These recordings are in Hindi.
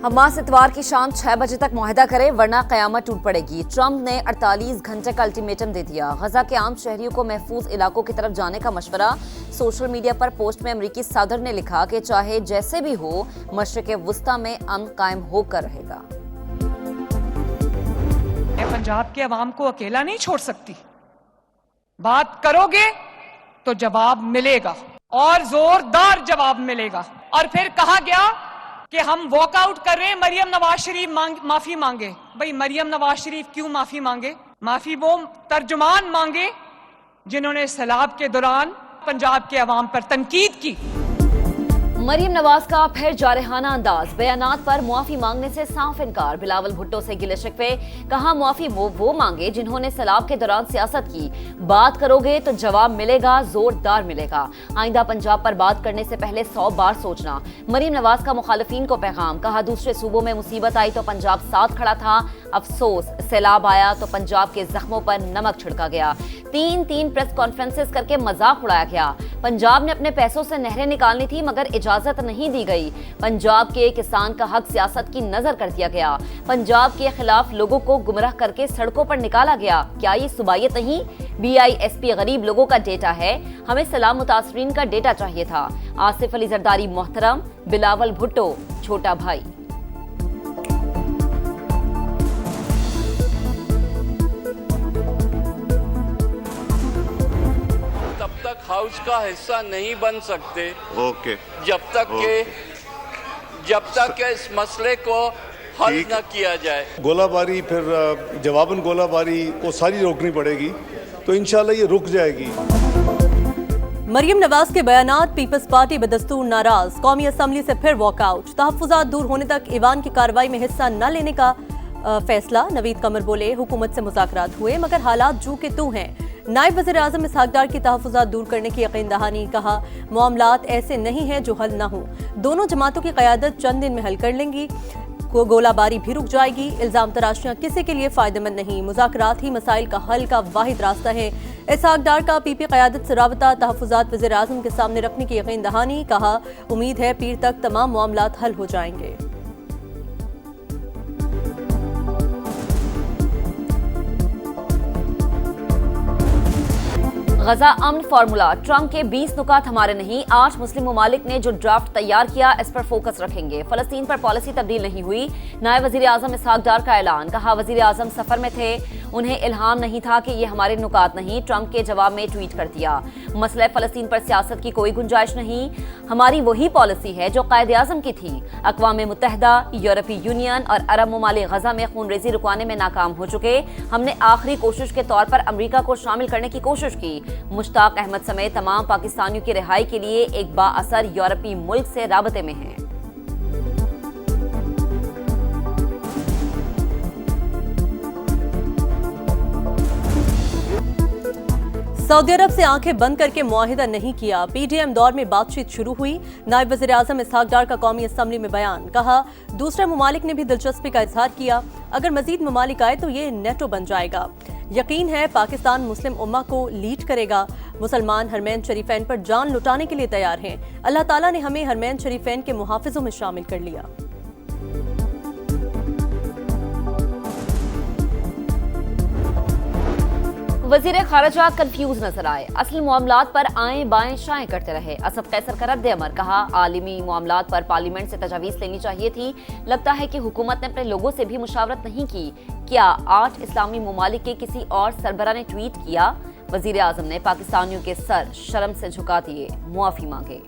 हमास इतवार की शाम 6 बजे तक मुआहदा करे वरना कयामत टूट पड़ेगी। ट्रंप ने 48 घंटे का अल्टीमेटम दे दिया। गजा के आम शहरियों को महफूज इलाकों की तरफ जाने का मशवरा। सोशल मीडिया पर पोस्ट में अमरीकी सदर ने लिखा कि चाहे जैसे भी हो, मशरिक़ वुस्ता में अमन कायम होकर रहेगा। मैं पंजाब के अवाम को अकेला नहीं छोड़ सकती। बात करोगे तो जवाब मिलेगा और जोरदार जवाब मिलेगा। और फिर कहा गया कि हम वॉकआउट कर रहे हैं, मरियम नवाज शरीफ माफी मांगे। भाई मरियम नवाज शरीफ क्यों माफी मांगे? माफी वो तर्जुमान मांगे जिन्होंने सैलाब के दौरान पंजाब के अवाम पर तनकीद की। मरियम नवाज का फिर जारहाना अंदाज, बयानात पर मुआफी मांगने से साफ इनकार। बिलावल भुट्टो से गिले शिकवे, कहा मुआफी वो मांगे जिन्होंने सैलाब के दौरान सियासत की। बात करोगे तो जवाब मिलेगा, जोरदार मिलेगा। आइंदा पंजाब पर बात करने से पहले 100 बार सोचना। मरियम नवाज का मुखालिफिन को पैगाम, कहा दूसरे सूबों में मुसीबत आई तो पंजाब साथ खड़ा था। अफसोस सैलाब आया तो पंजाब के जख्मों पर नमक छिड़का गया। तीन प्रेस कॉन्फ्रेंसेस करके मजाक उड़ाया गया। पंजाब ने अपने पैसों से नहरें निकालनी थी मगर इजाजत नहीं दी गई। पंजाब के किसान का हक सियासत की नजर कर दिया गया। पंजाब के खिलाफ लोगों को गुमराह करके सड़कों पर निकाला गया। क्या ये सुबायत नहीं? BISP गरीब लोगों का डेटा है, हमें सलाम मुतासरीन का डेटा चाहिए था। आसिफ अली जरदारी मोहतरम, बिलावल भुट्टो छोटा भाई। हाउस का हिस्सा नहीं बन सकते जब तक के इस मसले को हल न किया जाए। गोलाबारी फिर जवाबन गोलाबारी वो सारी रोकनी पड़ेगी, तो इंशाल्लाह ये रुक जाएगी। मरियम नवाज के बयानात, पीपल्स पार्टी बदस्तूर नाराज। कौमी असम्बली से फिर वॉकआउट। तहफ्फुज़ात दूर होने तक ईवान की कार्रवाई में हिस्सा न लेने का फैसला। नवीद कमर बोले हुकूमत से मुज़ाकरात हुए मगर हालात जू के तू हैं। नायब वज़ीर आज़म इसहाक डार की तहफ़्फ़ुज़ात दूर करने की यकीन दहानी, कहा मामलात ऐसे नहीं हैं जो हल न हो। दोनों जमातों की क़यादत चंद दिन में हल कर लेंगी। गोलाबारी भी रुक जाएगी। इल्ज़ाम तराशियाँ किसी के लिए फ़ायदेमंद नहीं। मुज़ाकरात ही मसाइल का हल का वाहिद रास्ता है। इसहाक डार का PP क़यादत से राबता तहफ़्फ़ुज़ात वज़ीर आज़म के सामने रखने की यकीन दहानी, कहा उम्मीद है पीर तक तमाम मामलात हल हो जाएंगे। गजा अमन फार्मूला, ट्रंप के 20 नुकात हमारे नहीं। 8 मुस्लिम ममालिक ने जो ड्राफ्ट तैयार किया इस पर फोकस रखेंगे। फलस्तीन पर पॉलिसी तब्दील नहीं हुई। नायब वज़ीर आज़म इसहाक डार का ऐलान, कहा वज़ीर आज़म सफर में थे, उन्हें इल्हाम नहीं था कि ये हमारे नुकात नहीं। ट्रंप के जवाब में ट्वीट कर दिया, मसला फलस्तीन पर सियासत की कोई गुंजाइश नहीं। हमारी वही पॉलिसी है जो कायदे आज़म की थी। अक़वाम मुत्तहिदा, यूरोपीय यूनियन और अरब ममालिक गजा में खूनरेज़ी रुकवाने में नाकाम हो चुके। हमने आखिरी कोशिश के तौर पर अमरीका को शामिल करने की कोशिश की। मुश्ताक अहमद समेत तमाम पाकिस्तानियों की रिहाई के लिए एक बाअसर यूरोपीय मुल्क से राबते में हैं। सऊदी अरब से आंखें बंद करके मुआहिदा नहीं किया। PDM दौर में बातचीत शुरू हुई। नायब वज़ीर आज़म इसहाक डार का कौमी असम्बली में बयान, कहा दूसरे ममालिक ने भी दिलचस्पी का इजहार किया। अगर मजीद ममालिक आए तो ये नेटो बन जाएगा। यकीन है पाकिस्तान मुस्लिम उम्मा को लीड करेगा। मुसलमान हरमैन शरीफैन पर जान लुटाने के लिए तैयार हैं। अल्लाह ताला ने हमें हरमैन शरीफैन के मुहाफिजों में शामिल कर लिया। वज़ीर खारजा कंफ्यूज नजर आए। असल मामलात पर आए बाएं शाएं करते रहे। असद कैसर का रद्द अमल, कहा आलिमी मामलात पर पार्लियामेंट से तजावीज़ लेनी चाहिए थी। लगता है कि हुकूमत ने अपने लोगों से भी मुशावरत नहीं की। क्या 8 इस्लामी ममालिक के किसी और सरबरा ने ट्वीट किया? वज़ीर आज़म ने पाकिस्तानियों के सर शर्म से झुका दिए, मुआफ़ी मांगे।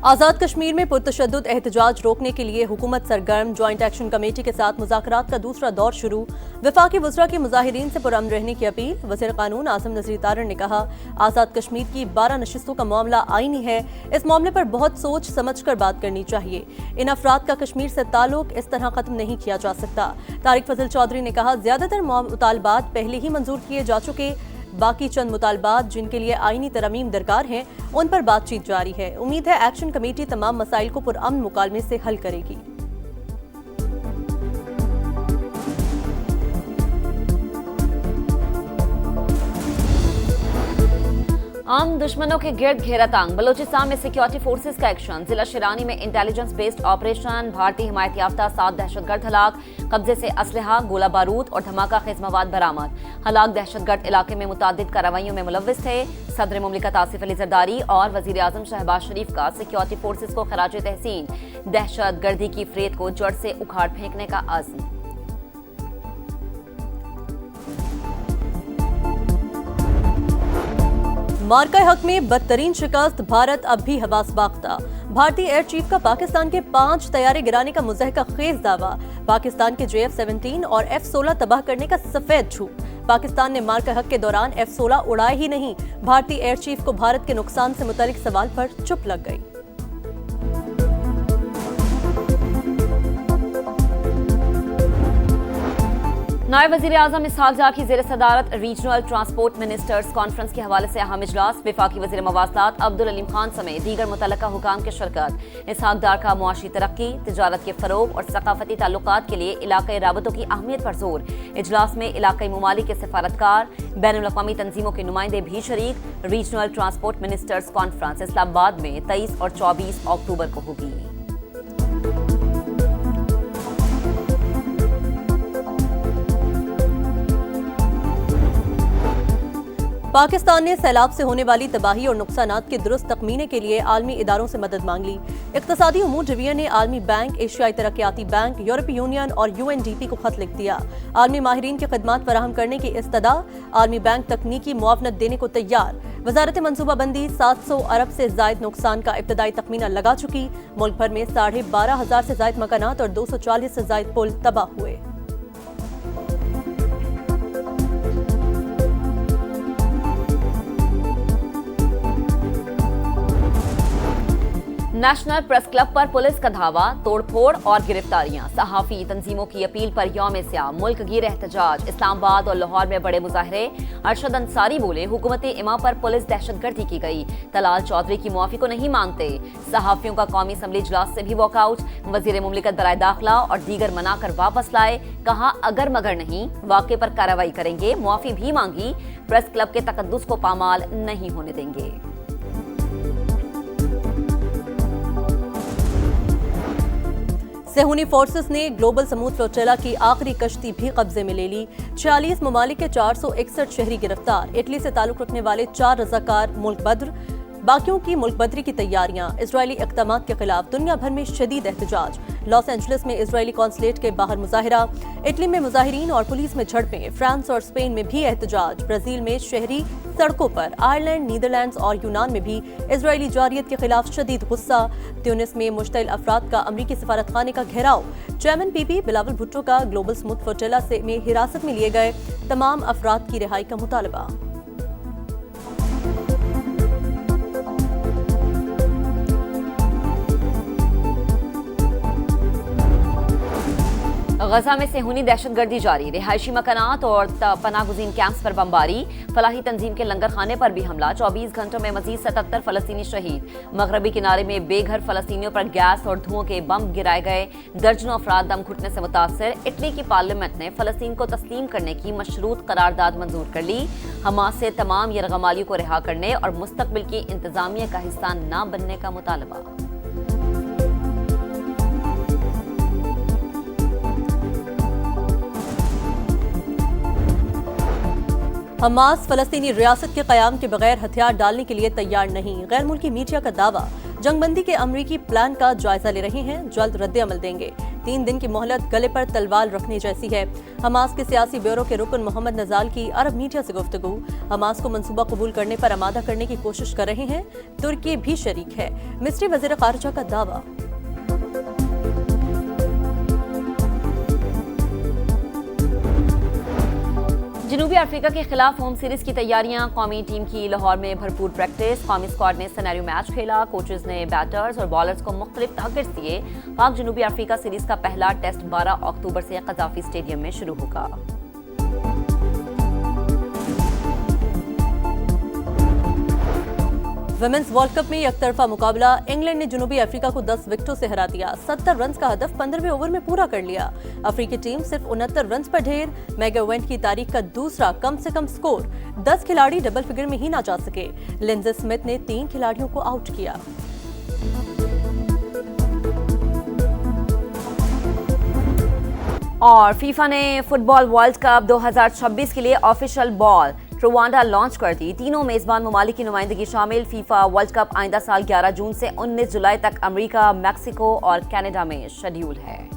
आज़ाद कश्मीर में पुरतशद्दुद एहतजाज रोकने के लिए हुकूमत सरगर्म। जॉइंट एक्शन कमेटी के साथ मुज़ाकरात का दूसरा दौर शुरू। वफाकी वज़रा की मुज़ाहिरीन से पुरअमन रहने की अपील। वज़ीर क़ानून आसिम नज़री तारड़ ने कहा आज़ाद कश्मीर की 12 नशिस्तों का मामला आईनी है। इस मामले पर बहुत सोच समझ कर बात करनी चाहिए। इन अफराद का कश्मीर से ताल्लुक इस तरह ख़त्म नहीं किया जा सकता। तारिक फजल चौधरी ने कहा ज़्यादातर मुतालबात पहले ही मंजूर किए जा चुके। बाकी चंद मुतालबात जिनके लिए आईनी तरमीम दरकार हैं उन पर बातचीत जारी है। उम्मीद है एक्शन कमेटी तमाम मसाइल को पुरअमन मुकालमे से हल करेगी। आम दुश्मनों के गिर्द घेरा तांग, बलोचिस्तान में सिक्योरिटी फोर्सेस का एक्शन। जिला शिरानी में इंटेलिजेंस बेस्ड ऑपरेशन, भारतीय हिमायत याफ्ता 7 दहशतगर्द हलाक, कब्जे से असलहा, गोला बारूद और धमाका खेज मवाद बरामद। हलाक दहशतगर्द इलाके में मुतादिद कार्रवाइयों में मुलव्विस थे। सदर मुमलिकत आसिफ अली जरदारी और वजीर आजम शहबाज शरीफ का सिक्योरिटी फोर्सेस को खराज तहसीन, दहशतगर्दी की फेत को जड़ से उखाड़ फेंकने का अज़्म। मार्का हक में बदतरीन शिकस्त, भारत अब भी हवास बाख्ता। भारतीय एयर चीफ का पाकिस्तान के 5 तैयारे गिराने का मुज़हका खेज दावा। पाकिस्तान के JF-17 और F-16 तबाह करने का सफेद झूठ। पाकिस्तान ने मार्का हक के दौरान F-16 उड़ाए ही नहीं। भारतीय एयर चीफ को भारत के नुकसान से मुतालिक सवाल पर चुप लग गई। नायब वज़ीर आज़म इसहाक डार की ज़ेर सदारत रीजनल ट्रांसपोर्ट मिनिस्टर्स कॉन्फ्रेंस के हवाले से अहम इजलास। वफाकी वज़ीर मवासलात अब्दुल अलीम खान समेत दीगर मुतल्लका हुकाम की शिरकत। इसहाक डार का मुआशी तरक्की, तिजारत के फ़रोग और सकाफती ताल्लुकात के लिए इलाक़ाई राबतों की अहमियत पर जोर। इजलास में इलाक़ाई ममालिक के सफारतकार, बैनुल-अक़वामी तंजीमों के नुमाइंदे भी शरीक। Regional transport ministers conference Islamabad में 23 और 24 अक्टूबर को होगी। पाकिस्तान ने सैलाब से होने वाली तबाही और नुकसानात के दुरुस्त तखमीने के लिए आलमी इदारों से मदद मांग ली। इक़्तिसादी उमूर डिवीजन ने आलमी बैंक, एशियाई तरक्याती बैंक, यूरोपीय यूनियन और UNDP को खत लिख दिया। आलमी माहिरीन की खिदमात फराहम करने की इस्तदा। आलमी बैंक तकनीकी मुआवनत देने को तैयार। वजारत मनसूबाबंदी 700 अरब से जायद नुकसान का इब्तदाई तखमीना लगा चुकी। मुल्क भर में 12,500 से जायद मकानात और 240 से जायद पुल तबाह हुए। नेशनल प्रेस क्लब पर पुलिस का धावा, तोड़फोड़ और गिरफ्तारियां। सहाफी तंजीमों की अपील पर यौम स्याम मुल्क गिर एहतजाज। इस्लामाबाद और लाहौर में बड़े मुजाहरे। अरशद अंसारी बोले, हुकूमती इमा पर पुलिस दहशतगर्दी की गई। तलाल चौधरी की मुआफी को नहीं मानते। सहाफियों का कौमी असम्बली इजलास से भी वॉकआउट। वजीर मुमलिकत बराए दाखिला और दीगर मनाकर वापस लाए। कहा अगर मगर नहीं, वाक़े पर कार्रवाई करेंगे। मुआफी भी मांगी। प्रेस क्लब के तकद्दुस को पामाल नहीं होने देंगे। सेहूनी फोर्सेस ने ग्लोबल समूद फ्लोटिला की आखिरी कश्ती भी कब्जे में ले ली। 46 ममालिक के 461 शहरी गिरफ्तार। इटली से ताल्लुक रखने वाले 4 रज़ाकार मुल्क बद्र। बाकियों की मुल्क बदरी की तैयारियां। इजरायली इक़दामात के खिलाफ दुनिया भर में शदीद एहतजाज। लॉस एंजलिस में इजरायली कॉन्सुलेट के बाहर मुजाहिरा। इटली में मुजाहिरीन और पुलिस में झड़पें। फ्रांस और स्पेन में भी एहतजाज। ब्राजील में शहरी सड़कों पर। आयरलैंड, नीदरलैंड्स और यूनान में भी इजरायली जारियत के खिलाफ शदीद गुस्सा। ट्यूनिस में मुश्तइल अफराद का अमरीकी सफारतखाने का घेराव। चेयरमैन पीपी बिलावल भुट्टो का ग्लोबल स्मूथ फ्लोटिला में हिरासत में लिए गए तमाम अफराद की रिहाई का मुतालबा। गजा में सेहूनी दहशतगर्दी जारी। रिहायशी मकानात और पनागुज़ीन कैंप्स पर बमबारी। फलाही तंजीम के लंगर खाने पर भी हमला। 24 घंटों में मजीद 77 फलस्तीनी शहीद। मगरबी किनारे में बेघर फलस्तीनियों पर गैस और धुओं के बम गिराए गए। दर्जनों अफराद दम घुटने से मुतासर। इटली की पार्लियामेंट ने फलस्तीन को तस्लीम करने की मशरूत करारदाद मंजूर कर ली। हमास से तमाम यरगमालियों को रिहा करने और मुस्तकबिल की इंतजामिया का हिस्सा न बनने का मुतालबा। हमास फलस्तीनी रियासत के क़याम के बगैर हथियार डालने के लिए तैयार नहीं। गैर मुल्की मीडिया का दावा। जंगबंदी के अमरीकी प्लान का जायजा ले रहे हैं। जल्द रद्द-ए-अमल देंगे। 3 दिन की मोहलत गले पर तलवार रखने जैसी है। हमास के सियासी ब्यूरो के रुकन मोहम्मद नजाल की अरब मीडिया से गुफ्तगू। हमास को मंसूबा कबूल करने पर आमादा करने की कोशिश कर रहे हैं। तुर्की भी शरीक है। मिस्री वज़ीर ख़ारिजा का दावा। जनूबी अफ्रीका के खिलाफ होम सीरीज की तैयारियां। कौमी टीम की लाहौर में भरपूर प्रैक्टिस। कौमी स्क्वाड ने सिनेरियो मैच खेला। कोचेज ने बैटर्स और बॉलर्स को मुख्तलिफ टारगेट्स दिए। पाक जनूबी अफ्रीका सीरीज का पहला टेस्ट 12 अक्टूबर से कज़ाफी स्टेडियम में शुरू होगा। विमेंस वर्ल्ड कप में एकतरफा मुकाबला, इंग्लैंड ने जनूबी अफ्रीका को 10 विकेटों से हरा दिया। 70 रन का हदफ 15वें ओवर में पूरा कर लिया। अफ्रीकी टीम सिर्फ 69 रन पर ढेर। मेगा इवेंट की तारीख का दूसरा कम से कम स्कोर। 10 खिलाड़ी डबल फिगर में ही ना जा सके। लिंडसे स्मिथ ने 3 खिलाड़ियों को आउट किया। और फीफा ने फुटबॉल वर्ल्ड कप 2026 के लिए ऑफिशियल बॉल ट्रुवांडा लॉन्च कर दी। तीनों मेजबान ममालिक की नुमाइंदगी शामिल। फीफा वर्ल्ड कप आइंदा साल 11 जून से 19 जुलाई तक अमेरिका, मैक्सिको और कनाडा में शेड्यूल है।